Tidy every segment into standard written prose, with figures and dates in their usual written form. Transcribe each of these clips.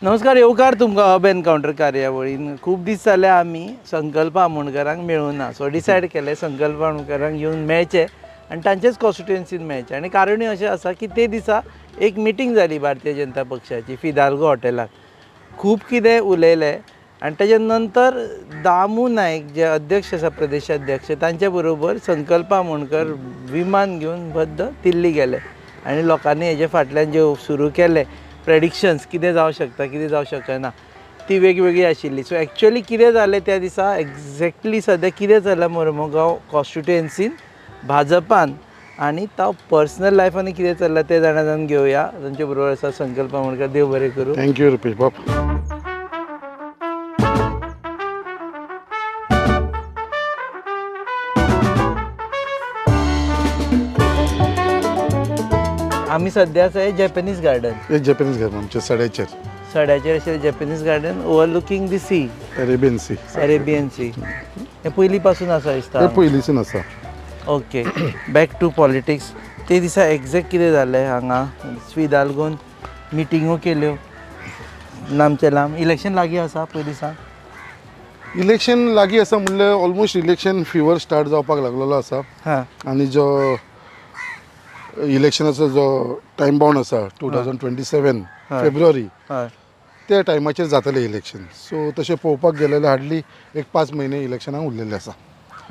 नमस्कार, येवकार तुमकां हब एनकावंटर कार्यावळीन खूब दीस जाले आमी संकल्प आमोणकरांक मेळूना. सो डिसायड केलें संकल्प आमोणकरांक येवन मेळचें आनी तांचेच कॉन्स्टिट्युएन्सीन मेळचें. आनी कारणूय अशें आसा की ते दिसा एक मिटींग जाली भारतीय जनता पक्षाची फिदाल्गो हॉटेलाक. खूब कितें उलयलें आनी तेजे नंतर दामू नायक जे अध्यक्ष आसा प्रदेशाध्यक्ष तांचे बरोबर संकल्प आमोणकर विमान घेवन बद्द दिल्ली गेले आनी लोकांनी हेजे फाटल्यान जे सुरू केलें प्रेडिक्शन्स कितें जावं शकता कितें जावं शकना ती वेगवेगळी आशिल्ली. सो एक्चुअली कितें जालें त्या दिसा एक्झॅक्टली सद्या कितें जालां मोरमुगांव कॉन्स्टिट्युएन्सीन भाजपान आनी तो पर्सनल लायफान कितें चल्लां तें जाणून घेवया. तांचे बरोबर आसा संकल्प आमोणकर. देव बरें करूं. थँक्यू रुपेश बाब. आमी सद्या आसा जॅपनीज गार्डन. हे जॅपनीज घर आमच्या सड्याचेर सड्याचेर अशें Japanese garden overlooking the sea, Arabian sea. Arabian sea. हें पयलीं पासून आसा दिसता. हे पयलींसून आसा. Okay, back to politics. ते दिसा एक्झॅक्ट कितें जालें हांगा फिदाल्गोन मिटिंगो केल्यो लांबचे लांब. इलेक्शन लागीं आसा पयलीं सांग. इलेक्शन लागीं आसा म्हणल्यार ऑलमोस्ट इलेक्शन फिवर स्टार्ट जावपाक लागलेलो आसा. हां आनी जो इलेक्शनाचो जो टायम बाउंड आसा 2027 फेब्रुवारी हय त्या टायमाचेर जातलें इलेक्शन. सो तशें पळोवपाक गेले जाल्यार हार्डली एक 5 म्हयने इलेक्शनाक उरलेले आसा.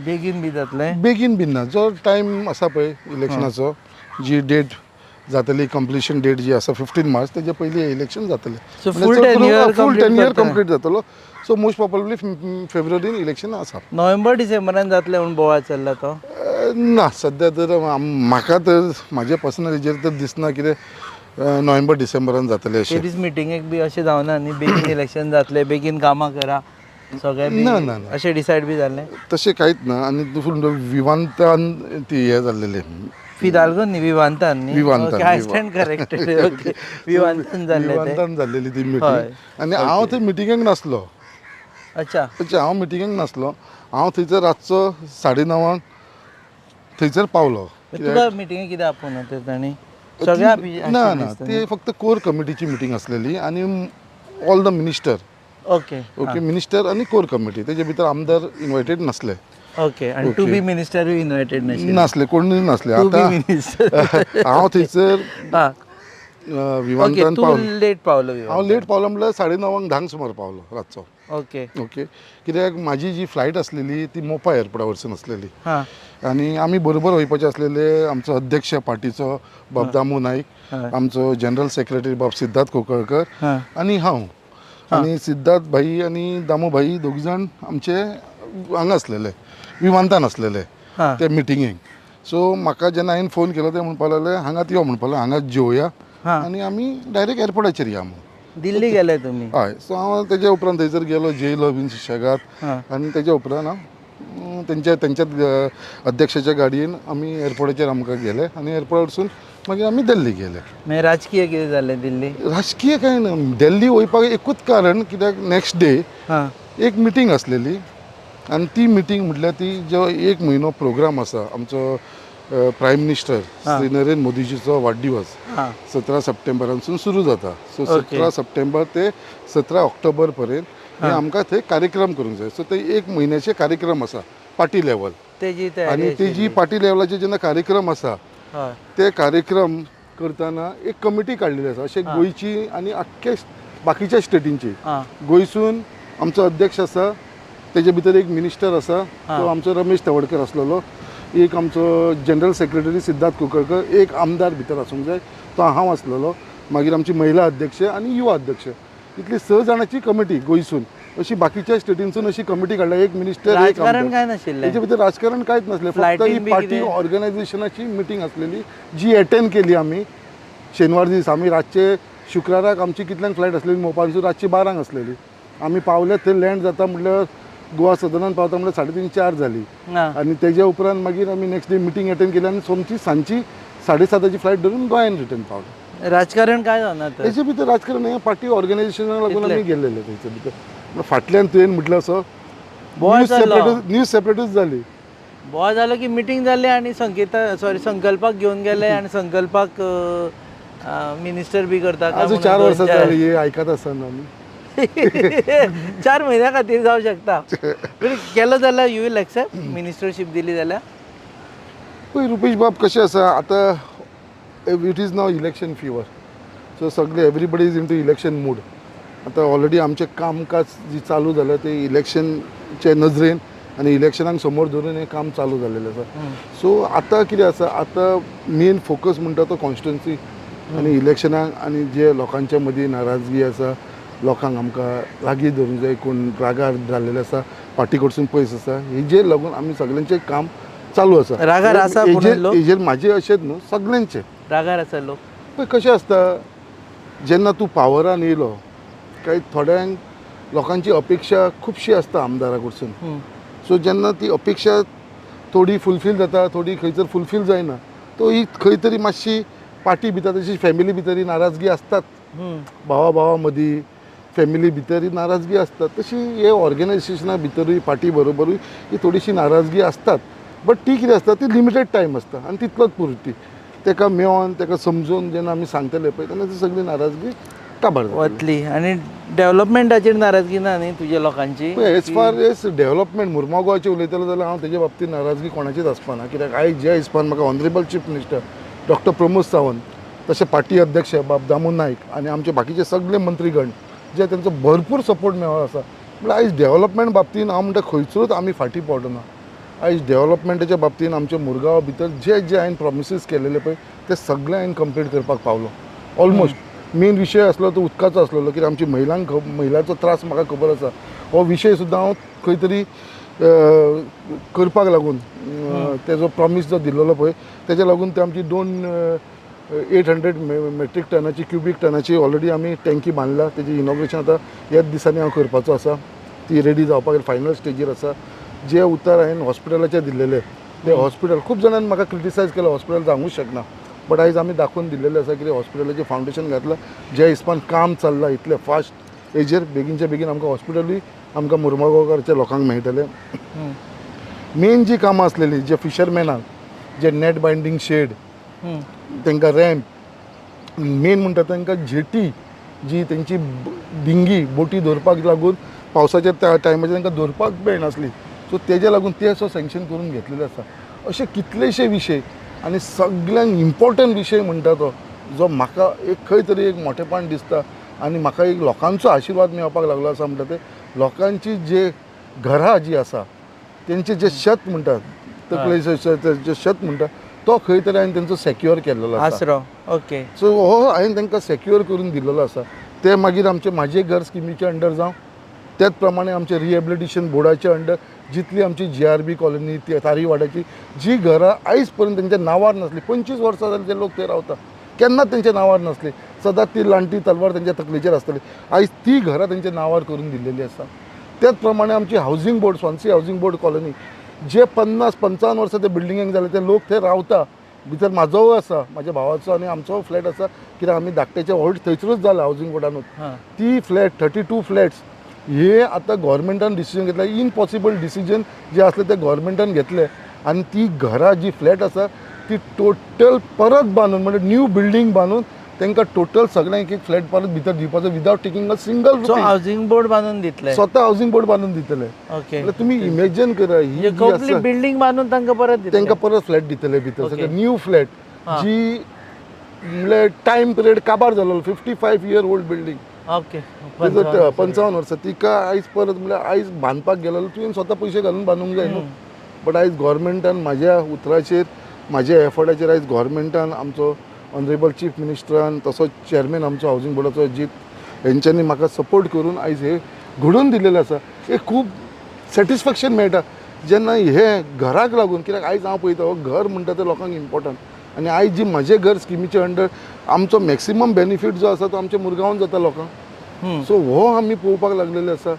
बेगीन बी जातलें. बेगीन बीन ना. जो टायम आसा पळय इलेक्शनाचो, जी डेट जातली कंप्लिशन डेट जी आसा 15 मार्च, तेजे पयलीं इलेक्शन जातलें. So full tenure फूल complete 10 year करतले. कंप्लीट जातलो. सो मोस्ट प्रोबेबली फेब्रुवारीन इलेक्शन आसा. नोव्हेंबर डिसेंबरान जातलें म्हूण बोवाळ चल्ला तो. ना सद्या तर म्हाका तर म्हाजे पर्सनल हेजेर तर दिसना कितें नोव्हेंबर डिसेंबरान जातलें ते अशें. दीस मिटिंगेक बी अशें जावना न्ही, बेगीन इलेक्शन जातलें, बेगीन कामां करा सगळें बी ना, ना, ना. अशें डिसायड बी जालें. तशें कांयच ना. आनी विमानतान ती हें जाल्लेलें. फिदाल्गो न्ही, विवांतान न्ही. विवांतान, okay, I stand corrected. Okay, विवांतान जाल्लें तें. विमानतान जाल्लेली ती हय. मिटींग. आनी हांव थंय मिटिंगेक नासलो. अच्छा. हांव मिटिंगेक नासलो. हांव थंयसर रातचो 9:30 थंयसर पावलो. तुका मिटिंगेक कितें आपोवना तर तांणी सगळ्या ना ना, ते फक्त कोर कमिटीची मिटींग आसलेली आनी all the minister. Okay okay, minister आनी कोर कमिटी, तेजे भितर आमदार इन्वायटेड नासले. ओके. आनी टू बी मिनिस्टरूय इन्वायटेड नासले, कोणूय नासले. टू बी आतां मिनिस्टर. हांव थंयसर हां विमानतळान तूं पावलो. लेट पावलो. हांव लेट पावलो म्हणल्यार 9:30 धांक सुमार पावलो रातचो. ओके. ओके, कित्याक म्हाजी जी फ्लायट आसलेली ती मोपा एअरपोर्टा वयरसून आसलेली. हां आनी आमी बरोबर वयपाचे आसलेले. आमचो अध्यक्ष पार्टीचो बाब दामू नायक, आमचो जनरल सेक्रेटरी बाब सिद्धार्थ कोकळकर हां आनी हांव. आनी सिद्धार्थ भाई आनी दामू भाई दोग जाण आमचे हांगा आसलेले, विमानतान आसलेले हां ते मिटिंगेक. सो म्हाका जेन्ना हांवें फोन केलो ते म्हणपाक लागले हांगात यो म्हणपाक लागले, हांगा जेवया हां आनी आमी डायरेक्ट एअरपोर्टाचेर या म्हणून. दिल्ली गेले तुमी. हय. सो हांव तेजे उपरांत थंयसर गेलो, जेयलो बीन सुशेगाद. हां आनी तेजे उपरांत हांव तेंच्याच अध्यक्षाच्या गाडयेन आमी एअरपोर्टाचेर आमकां गेले आनी एअरपोर्टा वरसून मागीर आमी दिल्ली गेले. मागीर राजकीय कितें जालें दिल्ली. राजकीय कांय ना. दिल्ली वयपाक एकूच कारण, कित्याक नेक्स्ट डे हां एक मिटींग आसलेली आनी ती मिटींग म्हटल्यार ती जो 1 म्हयनो प्रोग्राम आसा आमचो प्रायम मिनिस्टर श्री नरेंद्र मोदीजीचो वाडदिवस हां 17 सप्टेंबरानसून सुरू जाता. So okay. 17 सप्टेंबर ते 17 ऑक्टोबर पर्यंत हे आमकां थंय कार्यक्रम करूंक जाय. सो ते 1 म्हयन्याचे कार्यक्रम आसा पार्टी लेवल. तेजी तयारी आनी तेजी पार्टी लेवलाचे जेन्ना कार्यक्रम आसा हय ते कार्यक्रम करतना एक कमिटी काडलेली आसा. अशें गोंयची आनी आख्खे बाकीच्या स्टेटींची. हां गोंयसून आमचो अध्यक्ष आसा, तेजे भितर एक मिनिस्टर आसा, तो आमचो रमेश तवडकर आसलेलो. एक आमचो जनरल सेक्रेटरी सिद्धार्थ कोकळकर, एक आमदार भितर आसूंक जाय, तो हांव आसलेलो. मागीर आमची महिला अध्यक्ष आनी युवा अध्यक्ष, इतली 6 जाणांची कमिटी गोंयसून. अशी बाकीच्या स्टेटींसून अशी कमिटी काडल्या. एक मिनिस्टर, एक राजकारण आमदार. काय नाशिल्लें. तेजे भितर राजकारण कांयच नासलें. फक्त फ्लायटीन ही बी पार्टी कितें? ऑर्गनायझेशनाची मिटींग आसलेली जी एटेंड केली आमी शेनवार दीस. आमी रातचे शुक्राराक आमची कितल्यांक फ्लायट आसलेली मोपानसून रातची 12 आसलेली. आमी पावले थंय लँड जाता म्हणल्यार गोवा सदनान पावता म्हणल्यार 3:30-4 जाली. आनी तेजे उपरांत मागीर आमी नेक्स्ट डे मिटींग एटेंड केली आनी सोमची सांजची 7:30 फ्लायट धरून गोंयान रिटर्न पावले. राजकारण काय जावना तर. तेजे भितर राजकारण हें पार्टी ऑर्गनायझेशनाक लागून आमी गेल्लेले तेचे भितर. फाटल्यान तुवें म्हटलं असो बोवाळ जालो. न्यूज सेपरेटूच जाली. बोवाळ जालो की मिटींग जाली आनी संकेता संकल्पाक घेवन गेले आनी संकल्पाक मिनिस्टर बी करता काय आजू म्हणून 4 वर्सां 2-4 जाली हे आयकत आसतना आमी 4 म्हयन्या खातीर जावं शकता पूण केलो जाल्यार यू विल एक्सेप्ट मिनिस्टरशीप दिली जाल्यार पळय रुपेश बाब कशें आसा आतां it is now election fever so सगळे everybody is in to election mood आतां ऑलरेडी आमचें कामकाज जी चालू जालें तें इलेक्शनचे नजरेन आनी इलेक्शनाक समोर धरून हें काम चालू जाल्लेलें आसा सो आतां कितें आसा आतां मेन फोकस म्हणटा तो कॉन्स्टिट्युन्सी आनी इलेक्शनाक आनी जे लोकांच्या मदीं नाराजगी आसा लोकांक आमकां लागीं धरूंक जाय कोण रागार जाल्लेले आसा पार्टी कडसून पयस आसा हेजेर लागून आमी सगळ्यांचें काम चालू आसा रागार आसा म्हणून लोक? हेजेर म्हाजें अशेंच न्हू सगळ्यांचें रागार आसा लोक पळय कशें आसता जेन्ना तूं पावरान येयलो काय थोड्यांक लोकांची अपेक्षा खुबशी आसता आमदारा कडसून सो जेन्ना ती अपेक्षा थोडी फुलफील जाता थोडी खंयसर फुलफील जायना तो ही खंय तरी मातशी पार्टी भितर तशी फॅमिली भितर नाराजगी आसतात भावा मदीं फॅमिली भितर नाराजगी आसतात तशी हे ऑर्गनायजेशना भितरूय पार्टी बरोबरूय ही थोडीशी नाराजगी आसतात बट ती कितें आसता ती लिमिटेड टायम आसता आनी तितलोच पुरती तेका मेळोन तेका समजून जेन्ना आमी सांगतले पळय तेन्ना ती सगळी नाराजगी काबार वतली आनी डेव्हलपमेंटाचेर नाराजगी ना न्ही तुज्या लोकांची एज फार एज डेव्हलपमेंट मुरमाव गोवाचे उलयतलो जाल्यार हांव तेजे बाबतींत नाराजगी कोणाचीच आसपाना कित्याक आयज ज्या हिसपान म्हाका honourable chief minister doctor Pramod Sawant तशे पार्टी अध्यक्ष बाब दामू नायक आनी आमचे बाकीचे सगळे मंत्रीगण जे तांचो भरपूर सपोर्ट मेळ्ळो आसा म्हळ्यार आयज डेव्हलपमेंट बाबतींत हांव म्हणटा खंयचोच आमी फाटीं पडना आयज डेव्हलपमेंटाच्या बाबतींत आमच्या मुरगांवा भितर जे हांवें प्रॉमिसीस केलेले पळय ते सगळे हांवें कंप्लीट करपाक पावलो ऑलमोस्ट मेन विशय आसलो तो उदकाचो आसलेलो कित्याक आमची महिलांचो त्रास म्हाका खबर आसा हो विशय सुद्दां हांव खंय तरी करपाक लागून तेजो प्रॉमीस जो दिल्लो पळय तेज्या लागून ते आमची 800 मेट्रीक टनाची क्युबीक टनाची ऑलरेडी आमी टँकी बांदला तेजें इनॉग्रेशन आतां ह्याच दिसांनी हांव करपाचो आसा ती रेडी जावपाक फायनल स्टेजीर आसा जे उतर हांवें हॉस्पिटलाचे दिल्लेले ते हॉस्पिटल खूब जाणांनी म्हाका क्रिटिसायज केलो हॉस्पिटल जावंकूच शकना बट आयज आमी दाखोवन दिल्लेले आसा कितें हॉस्पिटलाचें फावंडेशन घातलां ज्या हिसपान काम चल्लां इतलें फास्ट हेजेर बेगीनच्या बेगीन आमकां हॉस्पिटलूय आमकां मुरमाड गोवाकारच्या लोकांक मेळटलें मेन जी कामां आसलेलीं जे फिशरमॅनाक जे नॅट बायंडींग शेड तांकां रॅम्प मेन म्हणटा तांकां जेटी जी तेंची डिंगी बोटी दवरपाक लागून पावसाच्या टायमाचेर तांकां दवरपाक मेळनासली सो तेज्या लागून ते असो सँक्शन करून घेतलेले आसा अशे कितलेशे विशय आनी सगळ्यांत इम्पॉर्टंट विशय म्हणटा तो जो म्हाका एक खंय तरी एक मोठेपण दिसता आनी म्हाका एक लोकांचो आशिर्वाद मेळपाक लागलो आसा म्हणटा ते लोकांची जे घरां जी आसा तेंचे जे शेत म्हणटात तकले जे शेत म्हणटा तो खंय तरी हांवें तेंचो सेक्युअर केल्लो आसा ओके सो हो हांवें तांकां सेक्युअर करून दिल्लो आसा ते मागीर आमचे म्हाजे घर स्किमीच्या अंडर जावं त्याच प्रमाणे आमचे रिहेबिलिटेशन बोर्डाच्या अंडर जितली आमची GRB कॉलनी ती तारीवाड्याची जी घरां आयज पर्यंत तेंच्या नांवार नासली 25 वर्सां जाली ते लोक थंय रावता केन्नाच तेंच्या नांवार नासली सदांच ती लांटी तलवार तेंच्या तकलेचेर आसतली आयज ती घरां तेंच्या नांवार करून दिल्लेली आसा त्याच प्रमाणे आमची हावजींग बोर्ड स्वान्सी हावजींग बोर्ड कॉलनी जे 50-55 वर्सां ते बिल्डिंगेक जाले ते लोक थंय रावता भितर म्हाजो आसा म्हाज्या भावाचो आनी आमचो फ्लॅट आसा कित्याक आमी धाकट्याच्या व्हड थंयसरूच जाला हावजींग बोर्डानूच ती फ्लॅट 32 फ्लॅट्स हे आतां गोवोरमेंटान डिसिजन घेतला इनपॉसिबल डिसिजन जे आसले ते गोवोरमेंटान घेतले आनी ती घरां जी फ्लॅट आसा ती टोटल परत बांदून म्हणजे न्यू बिल्डींग बांदून तांकां टोटल सगळ्यांक एक फ्लॅट परत भितर दिवपाचो without taking a single housing board बांदून दितले स्वता हावजींग बोर्ड बांदून दितले ओके तुमी इमॅजिन करा ही कंप्लीट बिल्डिंग बांदून तांकां परत फ्लॅट दितले भितर सगळे न्यू फ्लॅट जी म्हणल्यार टायम पिरियड काबार जालो 55 इयर ओल्ड बिल्डींग ओके 55 वर्सां तिका आयज परत म्हणल्यार आयज बांदपाक गेलो तुवें स्वता पयशे घालून बांदूंक जाय न्हू बट आयज गोवोरमेंटान म्हाज्या उतराचेर म्हाज्या एफर्टाचेर आयज गोवोरमेंटान आमचो ऑनरेबल चीफ मिनिस्टरान तसोच चॅरमॅन आमचो हावजींग बोर्डाचो अजीत हेंच्यांनी म्हाका सपोर्ट करून आयज हे घडोवन दिलेलें आसा एक खूब सॅटिस्फॅक्शन मेळटा जेन्ना हे घराक लागून कित्याक आयज हांव पळयता हो घर म्हणटा ते लोकांक इम्पॉर्टंट आनी आयज जी म्हाजें घर स्किमीच्या अंडर आमचो मॅक्सिमम बेनिफीट जो आसा तो आमच्या मुरगांवान जाता लोकांक सो हो आमी पळोवपाक लागलेले आसा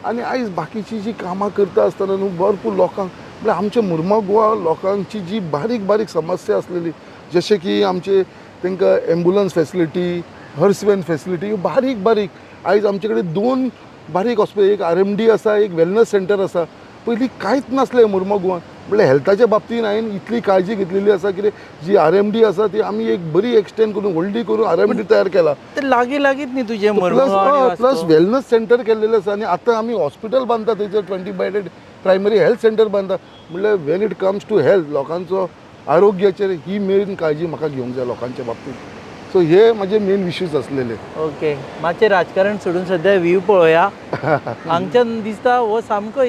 आनी आयज बाकीची जी कामां करता आसतना न्हू भरपूर लोकांक म्हळ्यार आमच्या मुरमाड गोवा लोकांची जी बारीक बारीक समस्या आसलेली जशें की आमचे तांकां एम्बुलन्स फॅसिलिटी हर्सवेन फॅसिलिटी बारीक बारीक आयज आमचे कडेन 2 बारीक हॉस्पिटल एक RMD आसा एक वेलनस सेंटर आसा पयलीं कांयच नासलें मुर्मो गोवान. म्हणल्यार हेल्थाच्या बाबतींत हांवें इतली काळजी घेतलेली आसा कितें जी RMD आसा ती आमी एक बरी एक्सटेंड करून व्हडली करून RMD तयार केला. ते लागीं न्ही तुजे प्लस वेलनस सेंटर केल्लेलें आसा आनी आतां आमी हॉस्पिटल बांदता थंयसर 20 बेडेड प्रायमरी हेल्थ सेंटर बांदता. म्हणल्यार when it comes to health लोकांचो आरोग्याचेर ही मेन काळजी म्हाका घेवंक जाय लोकांच्या बाबतींत. सो हे म्हजे मेन इश्यूज आसलेले. ओके, मातशें राजकारण सोडून सद्या व्यू पळोवया. हांगच्यान दिसता हो सामको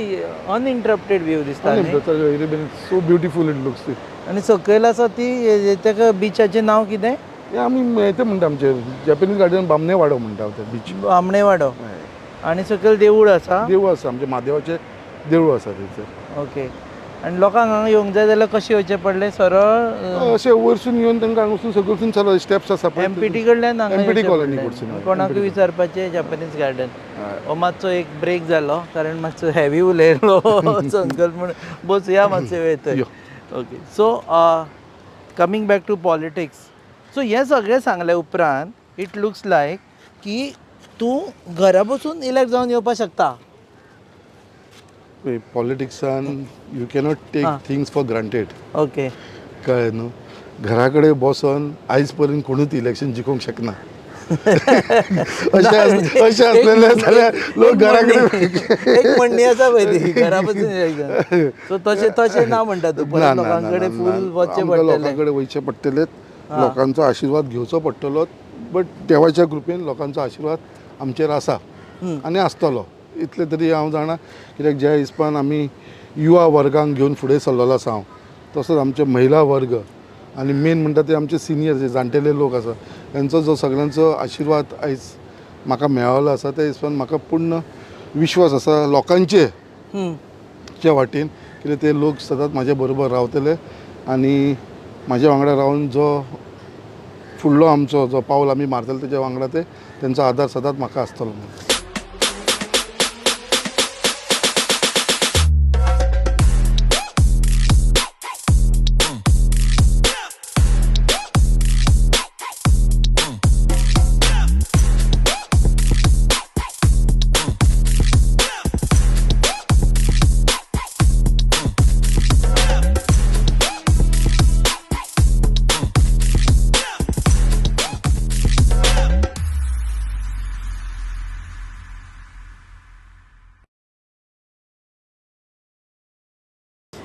अनइंटरप्टेड व्यू दिसता न्ही? So beautiful it looks. आनी सकयल आसा ती तेका बिचाचें नांव कितें? हे आमी येते म्हणटा आमचे जॅपनीज गार्डन बामणे वाडो म्हणटा ते बीच. बामणे वाडो. आनी सकयल देवूळ आसा? देवूळ आसा, आमचे महादेवाचें देवूळ आसा थंयसर. ओके. आनी लोकांक हांगा येवंक जाय जाल्यार कशें येवचें पडलें? सरळ अशें वरसून येवन तांकां हांगासून सकलसून चलत स्टेप्स आसा पळय. MPT कडल्यान MPT कॉलनी कडसून. कोणाक विचारपाचें जॅपनीज गार्डन. हो मातसो एक ब्रेक जालो कारण मातसो हेवी उलयलो संकल्प म्हण बसया मातशें वेळ थंय. Okay, so coming back to politics. So हें सगळें सांगले उपरांत इट लुक्स लायक की तूं घरा बसून इलेक्ट जावन येवपाक शकता. पॉलिटिक्सान you cannot take things for granted. Okay, कळ्ळें न्हू. घरा कडेन बसून आयज पर्यंत कोणूच इलेक्शन जिखोवंक शकना. अशें आसलेलें जाल्यार लोक घरा कडेन एक म्हणणी आसा पळय ती घरा बसून इलेक्शन. सो तशें ना म्हणटा तूं. परत लोकांकडे फूल वचचें पडटलें. लोकांकडे वयचें पडटलें. लोकांचो आशिर्वाद घेवचो पडटलो. बट देवाच्या कृपेन लोकांचो आशिर्वाद आमचेर आसा आनी आसतलो इतलें तरी हांव जाणा. कित्याक ज्या हिसपान आमी युवा वर्गांक घेवन फुडें सरलेलो आसा हांव, तसोच आमचे महिला वर्ग आनी मेन म्हणटा ते आमचे सिनियर जे जाणटेले लोक आसा तांचो जो सगळ्यांचो आशिर्वाद आयज म्हाका मेळ्ळो आसा त्या हिसपान म्हाका पूर्ण विश्वास आसा लोकांचे च्या वाटेन. कित्याक ते लोक सदांच म्हाज्या बरोबर रावतले आनी म्हाज्या वांगडा रावन जो फुडलो आमचो जो पावल आमी मारतले तेज्या वांगडा ते तेंचो आदार सदांच म्हाका आसतलो.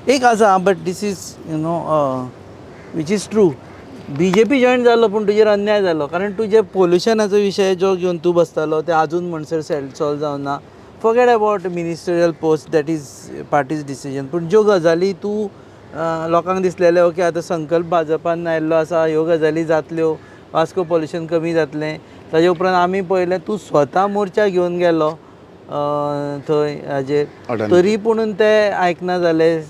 एक आसा but this is which is true. BJP join जालो पूण तुजेर अन्याय जालो कारण तुजे पोल्युशनाचो विशय जो घेवन तूं बसतालो ते आजून म्हणसर सॉल्व जावना. Forget about ministerial post that is parties decision. पूण ज्यो गजाली तूं लोकांक दिसलेले ओके आतां संकल्प भाजपान आयिल्लो आसा, ह्यो गजाली जातल्यो, वास्को पोल्युशन कमी जातलें. ताजे उपरांत आमी पळयलें तूं स्वता मोर्चा घेवन गेलो थंय हाजेर, तरी पूण ते आयकना जालें.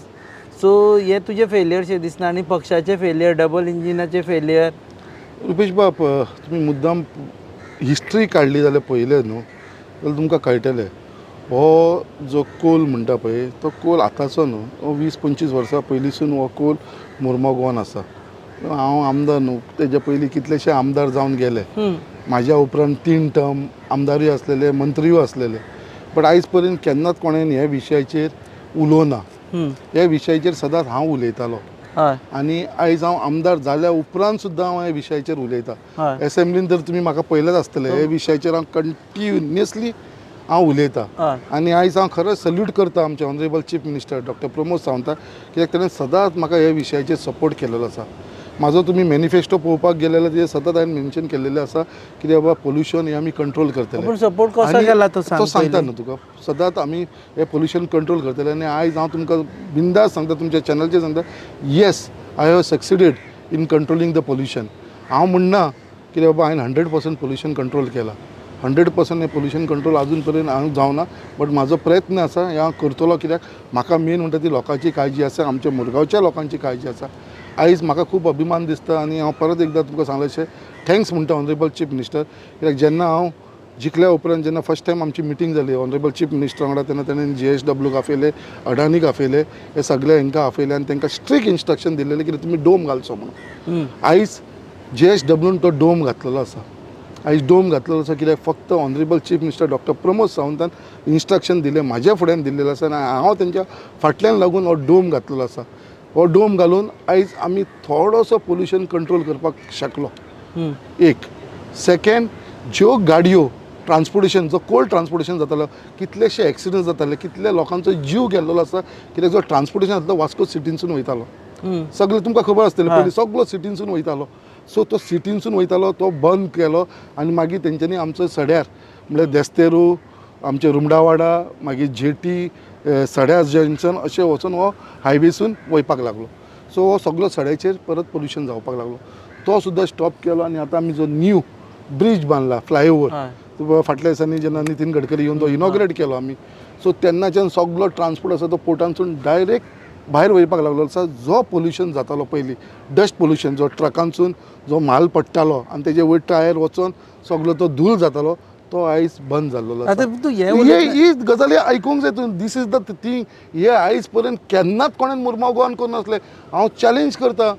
सो हे तुजें फेलियरशें दिसना आनी पक्षाचें फेलियर, डबल इंजिनाचें फेलियर. रुपेश बाब, तुमी मुद्दाम हिस्ट्री काडली जाल्यार पयलें न्हू जाल्यार तुमकां कळटलें हो जो कोल म्हणटा पळय तो कोल आतांचो न्हू. हो 20-25 वर्सां पयलींसून हो कोल मुर्मो गोवन आसा. हांव आमदार न्हू, तेज्या पयलीं कितलेशे आमदार जावन गेले. म्हाज्या उपरांत 3 टर्म आमदारूय आसलेले, मंत्रीय आसलेले. बट आयज पर्यंत केन्नाच कोणेन ह्या विशयाचेर उलोवना. ह्या विशयाचेर सदांच हांव उलयतालो आनी आयज हांव आमदार जाल्या उपरांत सुद्दां हांव ह्या विशयाचेर उलयतां. एसेंब्लीन तर तुमी म्हाका पळयलेंच आसतलें. ह्या विशयाचेर हांव कंटिन्युअसली हांव उलयतां आनी आयज हांव खरोच सल्यूट करता आमचे honourable chief minister doctor Pramod सावंताक. कित्याक ताणें सदांच म्हाका ह्या विशयाचेर सपोर्ट केलेलो आसा. म्हाजो तुमी मॅनिफेस्टो पळोवपाक गेले जाल्यार तेजेर सतत हांवें मेन्शन केल्लेलें आसा की बाबा पोल्युशन हें आमी कंट्रोल करतले. सपोर्ट कसो केला तो सांगता न्हू तुका. सदांच आमी हें पोल्युशन कंट्रोल करतले आनी आयज हांव तुमकां बिंदास सांगता तुमच्या चॅनलचेर सांगता yes I have succeeded in controlling the pollution. हांव म्हणना की बाबा हांवें 100% पोल्युशन कंट्रोल केला. 100% हें पोल्युशन कंट्रोल अजून पर्यंत हांव जावना. बट म्हाजो प्रयत्न आसा हें हांव करतलो. कित्याक म्हाका मेन म्हणटा ती लोकांची काळजी आसा, आमच्या मुरगांवच्या लोकांची काळजी आसा. आयज म्हाका खूब अभिमान दिसता आनी हांव परत एकदां तुमकां सांगलेशें थँक्स म्हणटा ऑनरेबल चीफ मिनिस्टर. कित्याक जेन्ना हांव जिखल्या उपरांत जेन्ना फर्स्ट टायम आमची मिटींग जाली ऑनरेबल चीफ मिनिस्टर वांगडा तेन्ना ताणें GSWक आपयले, अडानीक आपयले, हे सगळे हांकां आपयले आनी तांकां स्ट्रिक्ट इन्स्ट्रक्शन दिल्लेलें की तुमी डोम घालचो म्हणून. आयज GSWन तो डोम घातलेलो आसा आयज डोम घातलेलो आसा कित्याक फक्त honourable chief minister doctor Pramod सावंतान इन्स्ट्रक्शन दिलें म्हाज्या फुड्यान दिल्लेलें आसा आनी हांव तेंच्या फाटल्यान लागून हो डोम घातलेलो आसा. हो डोम घालून आयज आमी थोडोसो पोल्युशन कंट्रोल करपाक शकलो. एक सेकेंड, ज्यो गाडयो ट्रान्सपोर्टेशन जो कोल्ड ट्रान्सपोर्टेशन जातालो कितलेशे एक्सिडंट जाताले, कितले लोकांचो जीव गेल्लो आसा कित्याक जो ट्रान्सपोर्टेशन जातालो वास्को सिटीनसून वयतालो. सगळें तुमकां खबर आसतलें पयलीं सगळो सिटीनसून वयतालो. सो तो सिटीनसून वयतालो तो बंद केलो आनी मागीर तेंच्यांनी आमचो सड्यार म्हणल्यार देस्तेरू, आमचे रुमडावाडा, मागीर जेटी, सड्यार जंक्शन अशें वचून हो हायवेसून वयपाक लागलो. सो हो सगळो सड्याचेर परत पोल्युशन जावपाक लागलो. तो सुद्दां स्टॉप केलो आनी आतां आमी जो न्यू ब्रिज बांदला फ्लायओवर फाटल्या दिसांनी जेन्ना नितीन गडकरी येवन तो इनॉग्रेट केलो आमी, सो तेन्नाच्यान सगळो ट्रान्सपोर्ट आसा तो पोर्टांसून डायरेक्ट भायर वयपाक लागलो आसा. जो पोल्युशन जातालो पयलीं डस्ट पोल्युशन जो ट्रकांसून जो म्हाल पडटालो आनी तेजे वयर टायर वचून सगळो तो धूळ जातालो तो आयज बंद जाल्लो आसा. ही गजाली आयकूंक जाय तूं. This is the thing. हे आयज पर्यंत केन्नाच कोणें मुरमाव गोवान करून नासलें. हांव चॅलेंज करता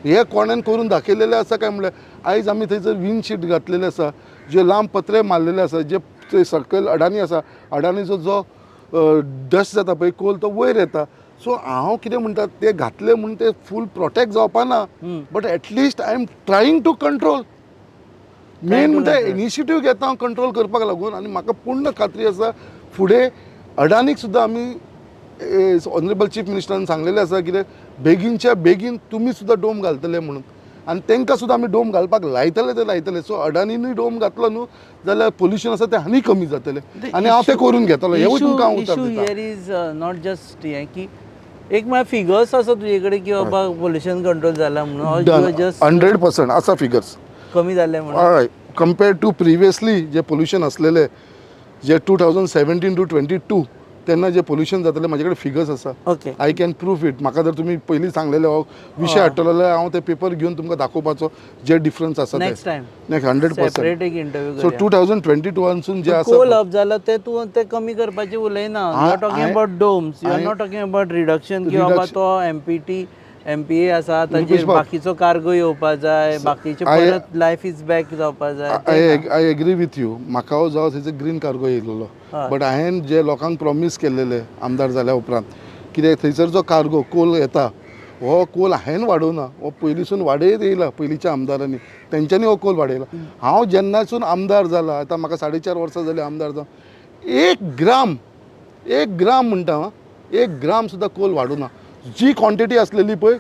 हे कोणें करून दाखयलेलें आसा काय म्हणल्यार आयज आमी थंयसर विंडशीट घातलेले आसा, जे लांब पत्रे मारलेले आसा, जे सकयल अडानी आसा, अडानीचो जो डस्ट जाता पळय कोल तो वयर येता. सो हांव कितें म्हणटा ते घातले म्हणून ते फूल प्रोटेक्ट जावपा ना, but at least I am trying to control. Main म्हणटा इनिशिएटीव घेता हांव कंट्रोल करपाक लागून. आनी म्हाका पूर्ण खात्री आसा फुडें अडानीक सुद्दां आमी ऑनरेबल चीफ मिनिस्टरान सांगलेलें आसा कितें बेगीनच्या बेगीन तुमी सुद्दां डोम घालतले म्हणून, आनी तांकां सुद्दां आमी डोम घालपाक लायतले ते लायतले. सो अडानीनूय डोम घातलो न्हू जाल्यार पोल्युशन आसा तें आनी कमी जातलें आनी हांव तें करून घेतलो. हेवूय तुमकां हांव उतर दितां. हियर इज नॉट जस्ट हें की एक म्हळ्यार फिगर्स आसा तुजे कडेन की बाबा पोल्युशन कंट्रोल जाला म्हणून जस्ट 100% आसा फिगर्स कमी जाले म्हणून. हय, कंपेर्ड टू प्रिवियसली जे पोल्युशन असलेले जे 2017 to 22 तेन्ना जे पोल्युशन जातालें म्हाजे कडेन फिगर्स आसा. Okay, I can proof it. म्हाका जर तुमी पयलीं सांगलेले हो विशय हाडटलो जाल्यार हांव ते पेपर घेवन तुमकां दाखोवपाचो जे डिफरन्स आसा नेक्स्ट टाइम 100%. सेपरेट एक इंटरव्यू सो 2022 जे आसा कोल अप जाला ते तूं ते कमी करपाचे उलयना. You are talking about domes, you are not talking about reduction की बाबा तो MPA आसा ताचेर बाकीचो कार्गो येवपा जाय, बाकीचे परत लायफ इज बॅक जावपा जाय. I agree with you. म्हाका जावं थंयसर ग्रीन कार्गो येयलेलो, बट हांवें जे लोकांक प्रॉमीस केल्लेले आमदार जाल्या उपरांत कित्याक थंयसर जो कार्गो कोल येता हो कोल हांवें वाडोवना, हो पयलींसून वाडयत येयला पयलींच्या आमदारांनी, तेंच्यांनी हो कोल वाडयला. हांव जेन्नासून आमदार जाला आतां म्हाका 4.5 वर्सां जालीं आमदार जावन एक ग्राम म्हणटा हां, 1 ग्राम सुद्दां कोल वाडूना. जी क्वॉन्टिटी आसलेली पळय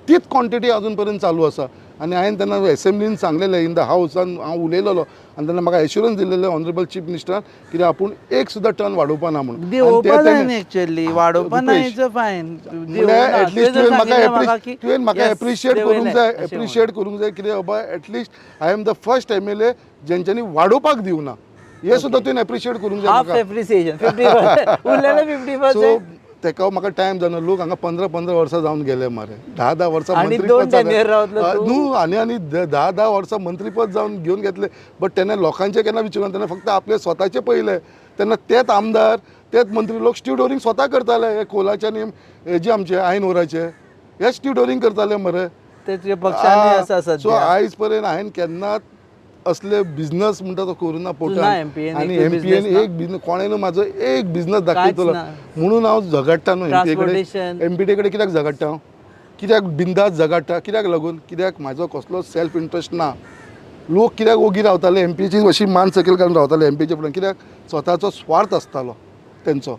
तीच क्वॉन्टिटी अजून पर्यंत चालू आसा. आनी हांवें तेन्ना एसेंब्लीन सांगलेलें इन द हावसान हांव उलयलोलो आनी तेन्ना म्हाका एश्युरन्स दिलेलें ऑनरेबल चीफ मिनिस्टरान कित्याक आपूण एक सुद्दां टर्न वाडोवपा ना म्हणून. एक्चुअली वाडोवपा ना इट्स फायन. एटलिस्ट तुवें म्हाका एप्रिशिएट करूंक जाय कितें बाबा at least I am the first MLA जेंच्यांनी वाडोवपाक दिवना. हे सुद्दां तुवें एप्रिशिएट करूंक जाय म्हाका. सो तेका म्हाका टायम जालो. लोक हांगा 15 वर्सां जावन गेले मरे, 10 वर्सां मंत्रीपद न्हू आनी 10 वर्सां मंत्रीपद जावन घेवन घेतले. बट तेन्ना लोकांचें केन्ना विचारना, तेन्ना फक्त आपले स्वताचे पयले. तेन्ना तेच आमदार तेच मंत्री लोक स्ट्युडोरींग स्वता करताले. हे कोलाचे आनी हेजे आमचे आयन ओराचे हे स्ट्युडोरींग करताले मरे. सो आयज पर्यंत हांवें केन्नाच असले बिझनस म्हणटा तो करूना पोटान. आनी MPN एक बिझनस कोणें म्हाजो एक बिझनस दाखयतलो म्हणून हांव झगडटा न्हू. MPD कडेन कित्याक झगडटा हांव, कित्याक बिंदास झगडटा कित्याक लागून, कित्याक म्हाजो कसलो सेल्फ इंट्रस्ट ना. लोक कित्याक ओगी रावताले MPची अशी मान सकयल घालून रावताले MPचे फुड्यान, कित्याक स्वताचो स्वार्थ आसतालो तेंचो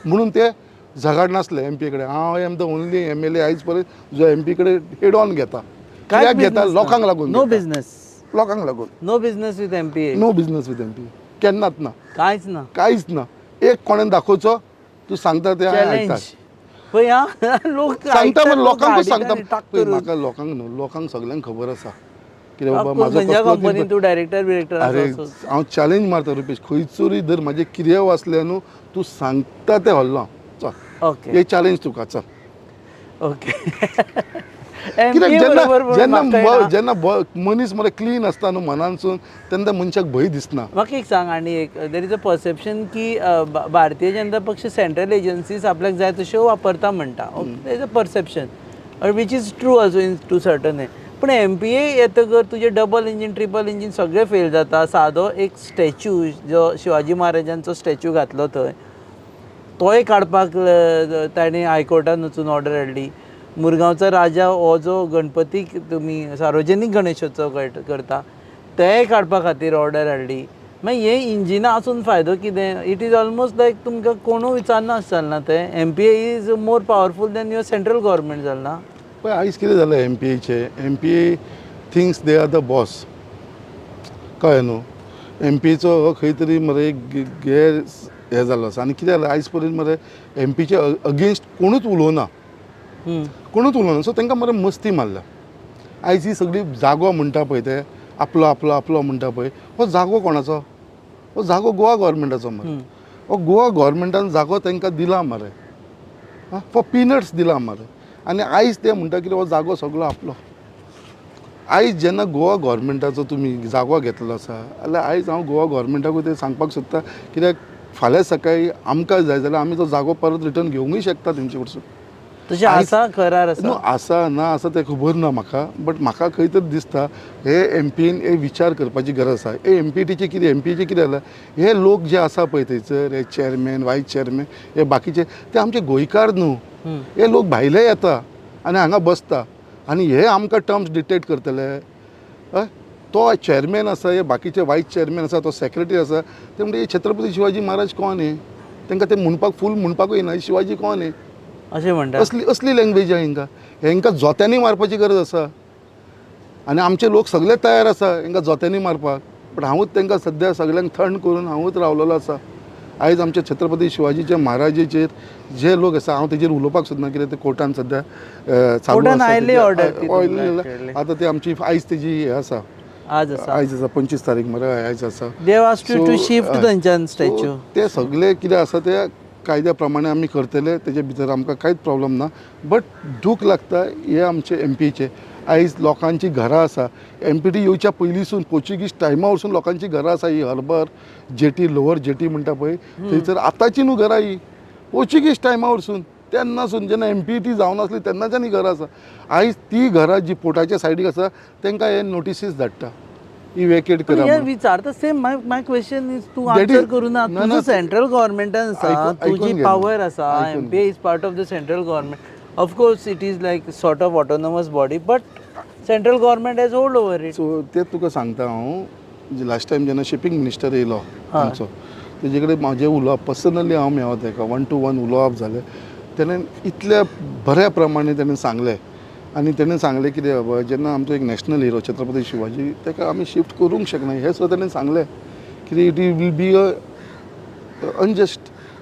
म्हणून ते झगडनासले MP कडेन. हांव एम द ओन्ली MLA आयज पर्यंत जो MP कडेन हेड ऑन घेता. कित्याक घेता लोकांक लागून, नो बिझनेस लोकांक लागून. No business with MPA, no business with MPA केन्नाच ना, कांयच ना. एक कोणें दाखोवचो तू सांगता ते आयकता लोक सांगता पण लोकांक सांगता म्हाका लोकांक न्हू, लोकांक सगळ्यांक खबर आसा कितें बाबा म्हाजो कंपनीन तूं डायरेक्टर. अरे हांव चॅलेंज मारता रुपेश, खंयचोरी धर म्हाजे कितें वाचले न्हू तूं सांगता तें व्हरलो चल. ओके, हे चॅलेंज तुका चल. ओके. जेन्ना मनीस मरे क्लीन आसता न्हू मनानसून तेन्ना मनशाक भंय दिसना. म्हाका एक सांग आनी एक, देर इज अ परसेप्शन की भारतीय जनता पक्ष सेंट्रल एजन्सीज आपल्याक जाय तश्यो वापरता म्हणटा. There is a perception which is true also in to certain. पूण MPA येतकर तुजे डबल इंजीन ट्रिपल इंजीन सगळे फेल जाता. सादो एक स्टॅच्यू जो शिवाजी महाराजांचो स्टॅच्यू घातलो थंय तोय काडपाक ताणें हायकोर्टान वचून ऑर्डर हाडली. मुरगांवचो राजा हो जो गणपतीक तुमी सार्वजनीक गणेशोत्सव करता तेय काडपा खातीर ऑर्डर हाडली. मागीर हे इंजिनां आसून फायदो कितें? इट इज ऑलमोस्ट लायक तुमकां कोणू विचारना आसतना तें MPA is more powerful than your central government Jalna. पळय आयज कितें जालें MPA things they are the boss. कळ्ळें न्हू. MPAचो खंय तरी मरे गैर हें जाल्लो आसा आनी कितें जालें आयज पर्यंत मरे MPचे अगेन्स्ट कोणूच उलोवना. सो तांकां मरे मस्ती मारल्या. आयज ही सगळी जागो म्हणटा पळय ते आपलो आपलो आपलो म्हणटा पळय हो जागो कोणाचो? हो जागो गोवा गव्हर्मेंटाचो मरे. हो गोवा गव्हर्मेंटान जागो तांकां दिला मरे. फॉर पिनट्स दिला मरे. आनी आयज ते म्हणटा कितें हो जागो सगळो आपलो. आयज जेन्ना गोवा गव्हर्मेंटाचो तुमी जागो घेतलो आसा जाल्यार आयज हांव गोवा गव्हर्मेंटाकूय ते सांगपाक सोदता कित्याक फाल्यां सकाळी आमकां जाय जाल्यार आमी तो जागो परत रिटर्न घेवंकूय शकता तेंचे कडसून. तशें आसा करार आसा? आसा ना आसा तें खबर ना म्हाका. बट म्हाका खंय तरी दिसता हे MPन हे विचार करपाची गरज आसा. हे MPटीचे कितें जालें हे लोक जे आसा पळय थंयसर हे चॅरमॅन वायस चॅरमॅन हे बाकीचे ते आमचे गोंयकार न्हू. हे लोक भायले येता आनी हांगा बसता आनी हे आमकां टर्म्स डिक्टेट करतले. तो चॅरमॅन आसा हे बाकीचे वायस चॅरमॅन आसा तो सेक्रेटरी आसा ते म्हणटा हे छत्रपती शिवाजी महाराज कोण हे तांकां ते म्हणपाक फूल म्हणपाकूय येना शिवाजी कोण हे अशें म्हणटा. असली लँग्वेज आहे हेंकां जोत्यांनी मारपाची गरज आसा आनी आमचे लोक सगळे तयार आसा हेंकां जोत्यांनी मारपाक. बट हांवूच तांकां सद्या सगळ्यांक थंड करून हांवूच रावलेलो आसा. आयज आमचे छत्रपती शिवाजीचे महाराजेचेर जे लोक आसा हांव तेजेर उलोवपाक सोदना कित्याक ते कोर्टान सद्या चालू आसा. आतां ती आमची आयज तेजी हे आसा आयज आसा 25 तारीख मरे आयज आसा. ते सगळे कितें आसा ते कायद्या प्रमाणे आमी करतले तेजे भितर आमकां कांयच प्रॉब्लम ना. बट दूख लागता हे आमचे MPचे आयज लोकांची घरां आसा. MPटी येवच्या पयलींसून पोर्चुगीज टायमा वरसून लोकांची घरां आसा. ही हर्बर जेटी लोवर जेटी म्हणटा पळय थंयसर आतांची न्हू घरां ही पोर्चुगीज टायमा वरसून तेन्नासून जेन्ना MPटी जावन नासली तेन्नाच्यान ही घरां आसा. आयज ती घरां जी पोर्टाच्या सायडीक आसा तांकां हे नोटिसीस धाडटा ही वेकेट करा. विचारता सेम माय क्वेश्चन इज तूं आन्सर करूना. तुजो सेंट्रल गव्हर्मेंटान आसा तुजी पावर आसा. MPA is part of the central government. Of course it is like sort of autonomous body but central government has hold over it. So तें तुका सांगता हांव लास्ट टायम जेन्ना shipping minister येयलो आमचो तेजे कडेन म्हाजें उलोवप पर्सनली हांव मेळ्ळो ताका 1-to-1 उलोवप जालें. तेणें इतल्या बऱ्या प्रमाणे तेणें सांगलें आनी तेणें सांगलें कितें बाबा जेन्ना आमचो एक नॅशनल हिरो छत्रपती शिवाजी ताका आमी शिफ्ट करूंक शकना हें सुद्दां ताणें सांगलें. कितें it will be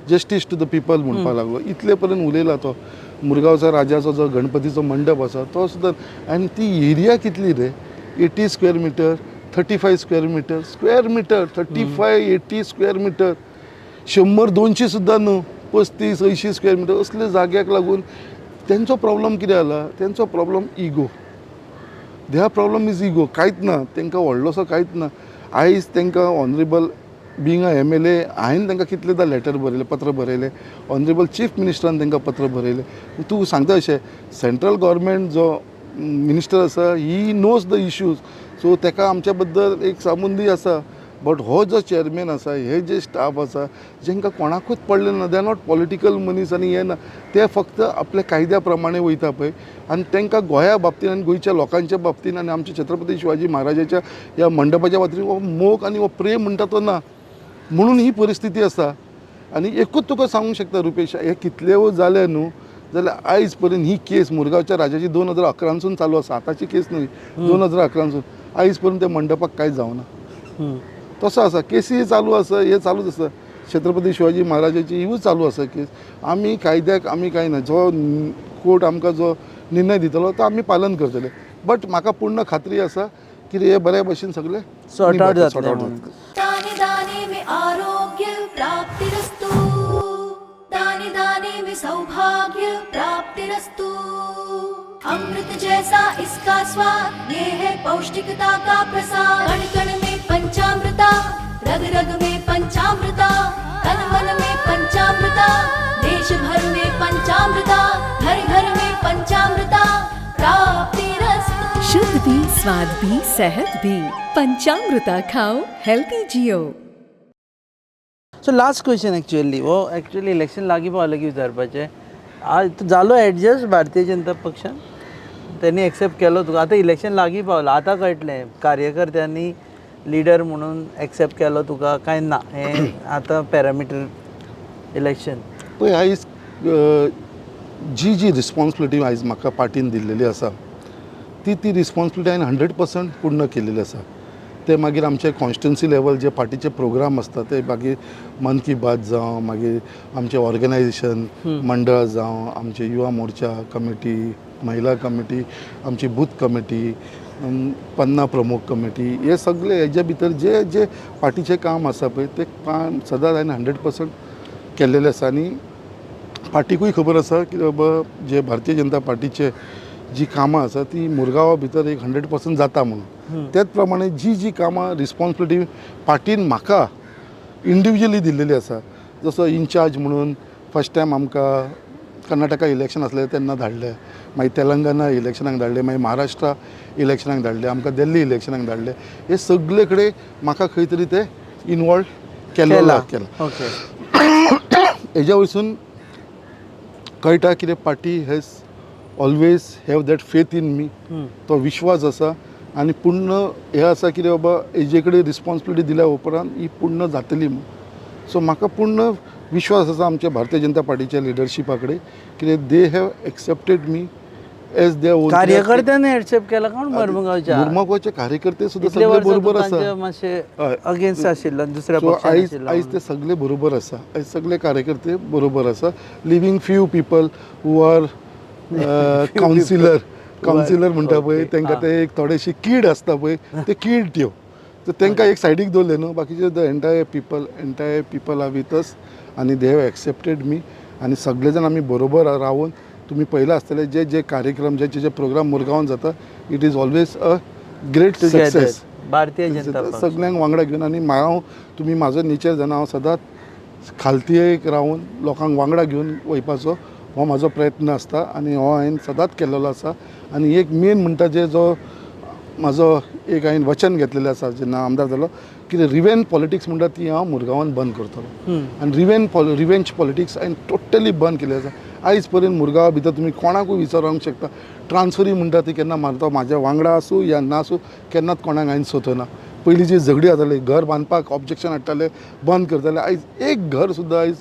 justice to the people म्हणपाक लागलो. इतले पर्यंत उलयला तो. मुरगांवचा राजाचो जो गणपतीचो मंडप आसा तो सुद्दां आनी ती एरिया कितली रे 80 square metre 35 square metre 35-80 square metre 100-200 सुद्दां न्हू 35-80 स्क्वेअर मिटर असले जाग्याक लागून तेंचो प्रॉब्लम कितें जाला तेंचो problem ego. Deha problem is ego. कांयच ना तांकां व्हडलोसो कांयच ना. आयज तांकां ऑनरेबल बिंग अ MLA हांवें तांकां कितलेंदां लेटर बरयलें पत्र बरयलें. ऑनरेबल चीफ मिनिस्टरान तांकां पत्र बरयलें. तूं सांगता अशें सेंट्रल गव्हर्मेंट जो मिनिस्टर आसा he knows the issues. So ताका आमच्या बद्दल एक सामुंदी आसा. बट हो जो चॅरमॅन आसा हे जे स्टाफ आसा जेंकां कोणाकूच पडलें ना दे आर नॉट पॉलिटिकल मनीस आनी हे ना ते फक्त आपल्या कायद्या प्रमाणे वयता पळय आनी तांकां गोंया बाबतीन आनी गोंयच्या लोकांच्या बाबतीन आनी आमच्या छत्रपती शिवाजी महाराजाच्या ह्या मंडपाच्या बाबतीन हो मोग आनी हो प्रेम म्हणटा तो ना म्हणून ही परिस्थिती आसा. आनी एकूच तुका सांगूंक शकता रुपेश हे कितले जाले न्हू जाल्यार आयज पर्यंत ही केस मुरगांवच्या राजाची 2011 चालू आसा. आतांची केस न्हय 2011 आयज पर्यंत त्या मंडपाक कांयच जावना. तसो आसा केसी चालू आसा हे चालूच आसा. छत्रपती शिवाजी महाराजाची हिवूच चालू आसा केस. आमी कायद्याक आमी कांय ना जो कोर्ट आमकां जो निर्णय दितलो तो आमी पालन करतले. बट म्हाका पूर्ण खात्री आसा की हे बऱ्या भशेन सगळे सॉर्ट आउट जातले. दाने दाने में आरोग्य प्राप्तिरस्तु दाने दाने में सौभाग्य प्राप्तिरस्तु अमृत जैसा इसका स्वाद ये है पौष्टिकता का प्रसाद कण कण में पंचामृता रग रग में पंचामृता तन मन में पंचामृता देश भर में पंचामृता घर घर में पंचामृता प्राप्तिरस्तु शुद्ध स्वाद भी सेहत भी पंचामृता खाओ healthy Jio. So last question actually election लागीं पावलें की विचारपाचें आज जालो एडजस्ट भारतीय जनता पक्षान त्यांनी एक्सेप्ट केलो तुका आतां इलेक्शन लागीं पावलां आतां कळटलें कार्यकर्त्यांनी लिडर म्हणून एक्सेप्ट केलो तुका काय ना हें आतां पॅरामिटर इलेक्शन पळय आयज जी रिस्पॉन्सिबिलिटी आयज म्हाका पार्टीन दिल्लेली आसा ती रिस्पॉन्सिबिलिटी हांवें 100% पूर्ण केलेली आसा. ते मागीर आमचे कॉन्स्टिट्युन्सी लेवल जे पार्टीचे प्रोग्राम आसता ते मागीर मन की बात जावं मागीर आमचे ऑर्गनायजेशन मंडळ जावं आमचे युवा मोर्चा कमिटी महिला कमिटी आमची बूथ कमिटी पन्ना प्रमुख कमिटी हे सगळे हेजे भितर जे जे पार्टीचे काम आसा पळय ते काम सदांच हांवें 100% केल्लेलें आसा आनी पार्टीकूय खबर आसा की बाबा जे भारतीय जनता पार्टीचे जी कामां आसा ती मुरगांवा भितर एक 100% जाता म्हणून त्याच प्रमाणे जी कामां रिस्पॉन्सिबिलिटी पार्टीन म्हाका इंडिविज्युअली दिल्लेली आसा जसो इन्चार्ज म्हणून फर्स्ट टायम आमकां कर्नाटका इलेक्शन आसलें तेन्ना धाडलें मागीर तेलंगणा इलेक्शनाक धाडलें मागीर महाराष्ट्रा इलेक्शनाक धाडलें आमकां दिल्ली इलेक्शनाक धाडलें हे सगळे कडेन म्हाका खंय तरी ते इनवॉल्व केला ओके हेज्या वयरसून कळटा कितें party has always have that faith in me तो विश्वास आसा आनी पूर्ण हे आसा कितें बाबा हेजे कडेन रिस्पॉन्सिबिलिटी दिल्या उपरांत ही पूर्ण जातली म्हणून सो म्हाका पूर्ण विश्वास आसा आमच्या भारतीय जनता पार्टीच्या लिडरशिपा कडेन कितें they have accepted me as they on कार्यकर्त्यांनी एक्सेप्ट केला कोण मुरमुगांवच्या मुरमुगांवचे कार्यकर्ते सुद्दां इतले सगळे वर्सां बरोबर तूं तांचे आसा मातशे अगेन्स्ट आशिल्लो दुसऱ्या सो पक्षान आयज आशिल्लो आयज ते सगळे बरोबर आसा आयज सगळे कार्यकर्ते बरोबर आसा living few people who are councillor म्हणटा पळय तांकां ते एक थोडेशी कीड आसता पळय ते कीड त्यो तर तांकां एक सायडीक दवरले न्हू बाकीचे the entire people are with us आनी दे हॅव एक्सेप्टेड मी आनी सगळे जाण आमी बरोबर रावून तुमी पयला आसतले जे जे कार्यक्रम जे प्रोग्राम मुरगांवान जाता it is always a great success Bharatiya Janata पक्ष सगळ्यांक वांगडा घेवन आनी हांव तुमी म्हाजो नेचर जाणा हांव सदांच खालतीयेक रावून लोकांक वांगडा घेवन वयपाचो हो म्हाजो प्रयत्न आसता आनी हो हांवें सदांच केल्लो आसा आनी एक मेन म्हणटा जे जो म्हाजो एक हांवें वचन घेतलेलें आसा जेन्ना आमदार जालो की रिवेंज पॉलिटिक्स म्हणटा ती हांव मुरगांवान बंद करतलो आनी रिवेंज पॉलिटिक्स हांवें टोटली बंद केलें आसा आयज पर्यंत मुरगांवा भितर तुमी कोणाकूय विचारूंक शकता ट्रान्सफरी म्हणटा ती केन्ना मारता म्हाज्या वांगडा आसूं या नासूं केन्नाच कोणाक हांवें सोंसना पयलीं जी झगडी जाताली घर बांदपाक ऑब्जेक्शन हाडटाले बंद करताले आयज एक घर सुद्दां आयज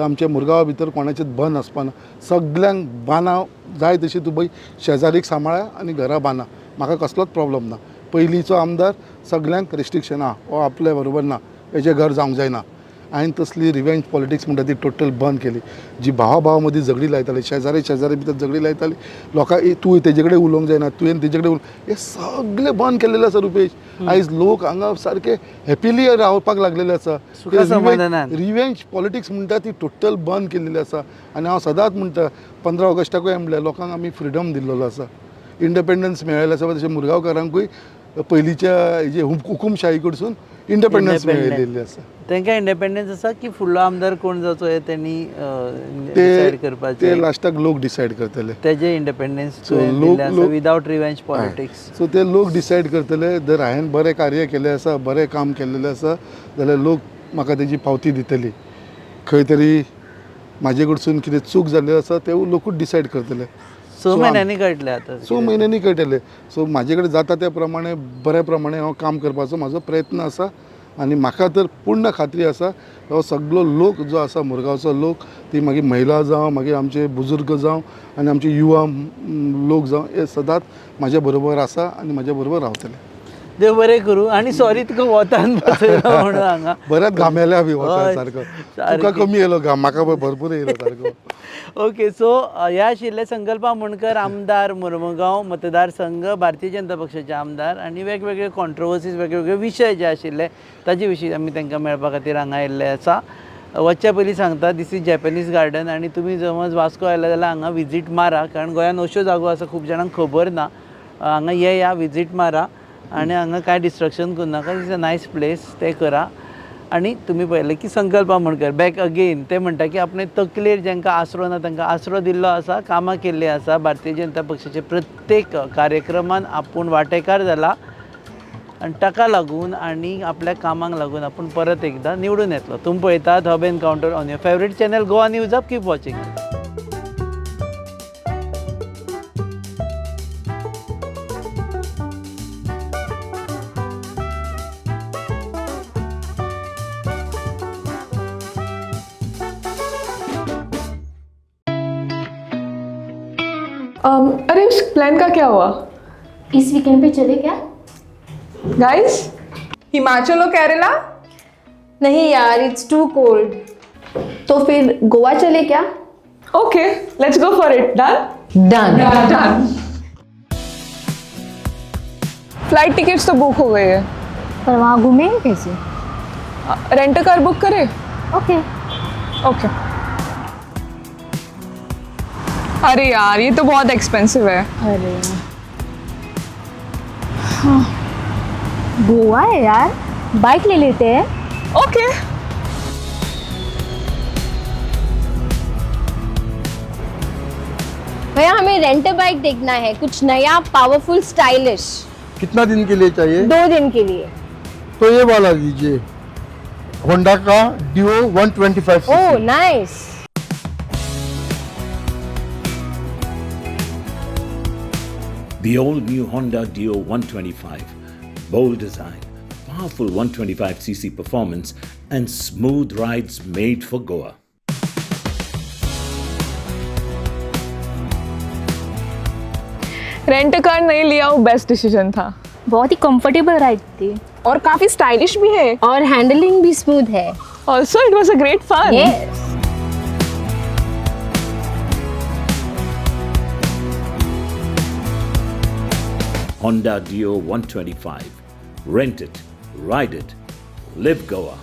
आमच्या मुरगांवा भितर कोणाचें बंद आसपाना सगल्यांक बांदां जाय तशी तूं पळय शेजारीक सांबाळा आनी घरा बांदा म्हाका कसलोच प्रॉब्लम ना पयलींचो आमदार सगल्यांक रिस्ट्रिक्शन हो आपल्या बरोबर ना हेजें घर जावंक जायना हांवें तसली रिवेंज पॉलिटिक्स म्हणटा ती टोटल बंद केली जी भावा मदीं झगडी लायताली शेजारी भितर झगडी लायताली लोकांक तूं तेजे कडेन उलोवंक जायना तुवें तेजे कडेन हे सगळें बंद केल्लें आसा रुपेश आयज लोक हांगा सारके हॅपिली रावपाक लागलेले आसा रिवेंज पॉलिटिक्स म्हणटा ती टोटल बंद केल्लेली आसा आनी हांव सदांच म्हणटा 15 ऑगस्टाकूय म्हणलें लोकांक आमी फ्रिडम दिल्लो आसा इंडिपेंडन्स मेळ्ळेलें आसा तशें मुरगांवकारांकूय पयलींच्या हेजे हुकुमशाही कडसून इंडिपेंडन्स मेळिल्ली आसा तांकां इंडिपेंडन्स आसा की फुडलो आमदार कोण जावचो हे त्यांनी डिसायड करपाचें ते लास्टाक लोक डिसायड करतले तेजे इंडिपेंडन्स लोक विदाउट रिवेंज पॉलिटिक्स सो ते लोक डिसायड करतले जर हांवें बरें कार्य केलें आसा बरें काम केल्लेलें आसा जाल्यार लोक म्हाका तेजी पावती दितली खंय तरी म्हाजे कडसून कितें चूक जाल्ली आसा तेवूय लोकूच डिसायड करतले 6 म्हयन्यांनी कळटलें आतां 6 म्हयन्यांनी कळटलें सो म्हाजे कडेन जाता त्या प्रमाणे बऱ्या प्रमाणे हांव काम करपाचो म्हाजो प्रयत्न आसा आनी म्हाका तर पूर्ण खात्री आसा हो सगळो लोक जो आसा मुरगांवचो लोक ती मागीर महिला जावं मागीर आमचे बुजुर्ग जावं आनी आमचे युवा लोक जावं हे सदांच म्हाज्या बरोबर आसा आनी म्हाज्या बरोबर रावतले देव बरें करूं आनी सॉरी तुका वतान म्हणून हांगा बऱ्याच घामेल्या बी वता सारको तुका कमी येयलो घाम म्हाका भरपूर येयलो सारको ओके सो हे आशिल्ले संकल्प आमोणकर आमदार मुरमुगांव मतदारसंघ भारतीय जनता पक्षाचे आमदार आनी वेगवेगळे कॉन्ट्रोवर्सीज वेगवेगळे विशय जे आशिल्ले ताजे विशीं आमी तांकां मेळपा खातीर हांगा आयिल्ले आसा वचच्या पयलीं सांगता दीस इज जॅपनीज गार्डन आनी तुमी समज वास्को आयला जाल्यार हांगा विजीट मारा कारण गोंयान अश्यो जागो आसा खूब जाणांक खबर ना हांगा येया विजीट मारा आनी हांगा कांय डिस्ट्रक्शन करनाका इज अ नायस प्लेस ते करा आनी तुमी पळयलें की संकल्प आमोणकर बॅक अगेन ते म्हणटा की आपणे तकलेर जांकां आसरो ना तांकां आसरो दिल्लो आसा, कामां केल्लीं आसा. भारतीय जनता पक्षाचे प्रत्येक कार्यक्रमान आपूण वांटेकार जाला आनी ताका लागून आनी आपल्या कामाक लागून आपूण परत एकदां निवडून येतलो. तुमी पळयतात hub encounter on your favourite channel Goa news up. Keep watching. अरे उस प्लान का क्या हुआ इस वीकेंड पे चले क्या? गाइस? हिमाचल और केरला? नहीं यार, इट्स टू कोल्ड. तो फिर गोवा चले क्या? Okay, let's go for it. Done? Done. Done. Flight tickets तो बुक हो गई है. पर वहाँ घूमेंगे कैसे? रेंट कार बुक करें? ओके. ओके. अरे यार, ये तो बहुत एक्सपेंसिव है. अरे हाँ, गोवा है यार, बाइक ले लेते हैं. ओके. भैया हमें रेंट बाइक देखना है, कुछ नया पावरफुल स्टाइलिश. कितना दिन के लिए चाहिए? 2 दिन के लिए. तो ये वाला लीजिए, होंडा का Dio 125 oh nice. The all-new Honda Dio 125. Bold design, powerful 125cc performance, and smooth rides made for Goa. Rent car नहीं लिया वो बेस्ट डिसीजन था. बहुत ही कंफर्टेबल राइड थी और काफी स्टाइलिश भी है. और हैंडलिंग भी स्मूथ है. Also it was a great fun. Yes. Honda Dio 125. Rent it, ride it, live Goa.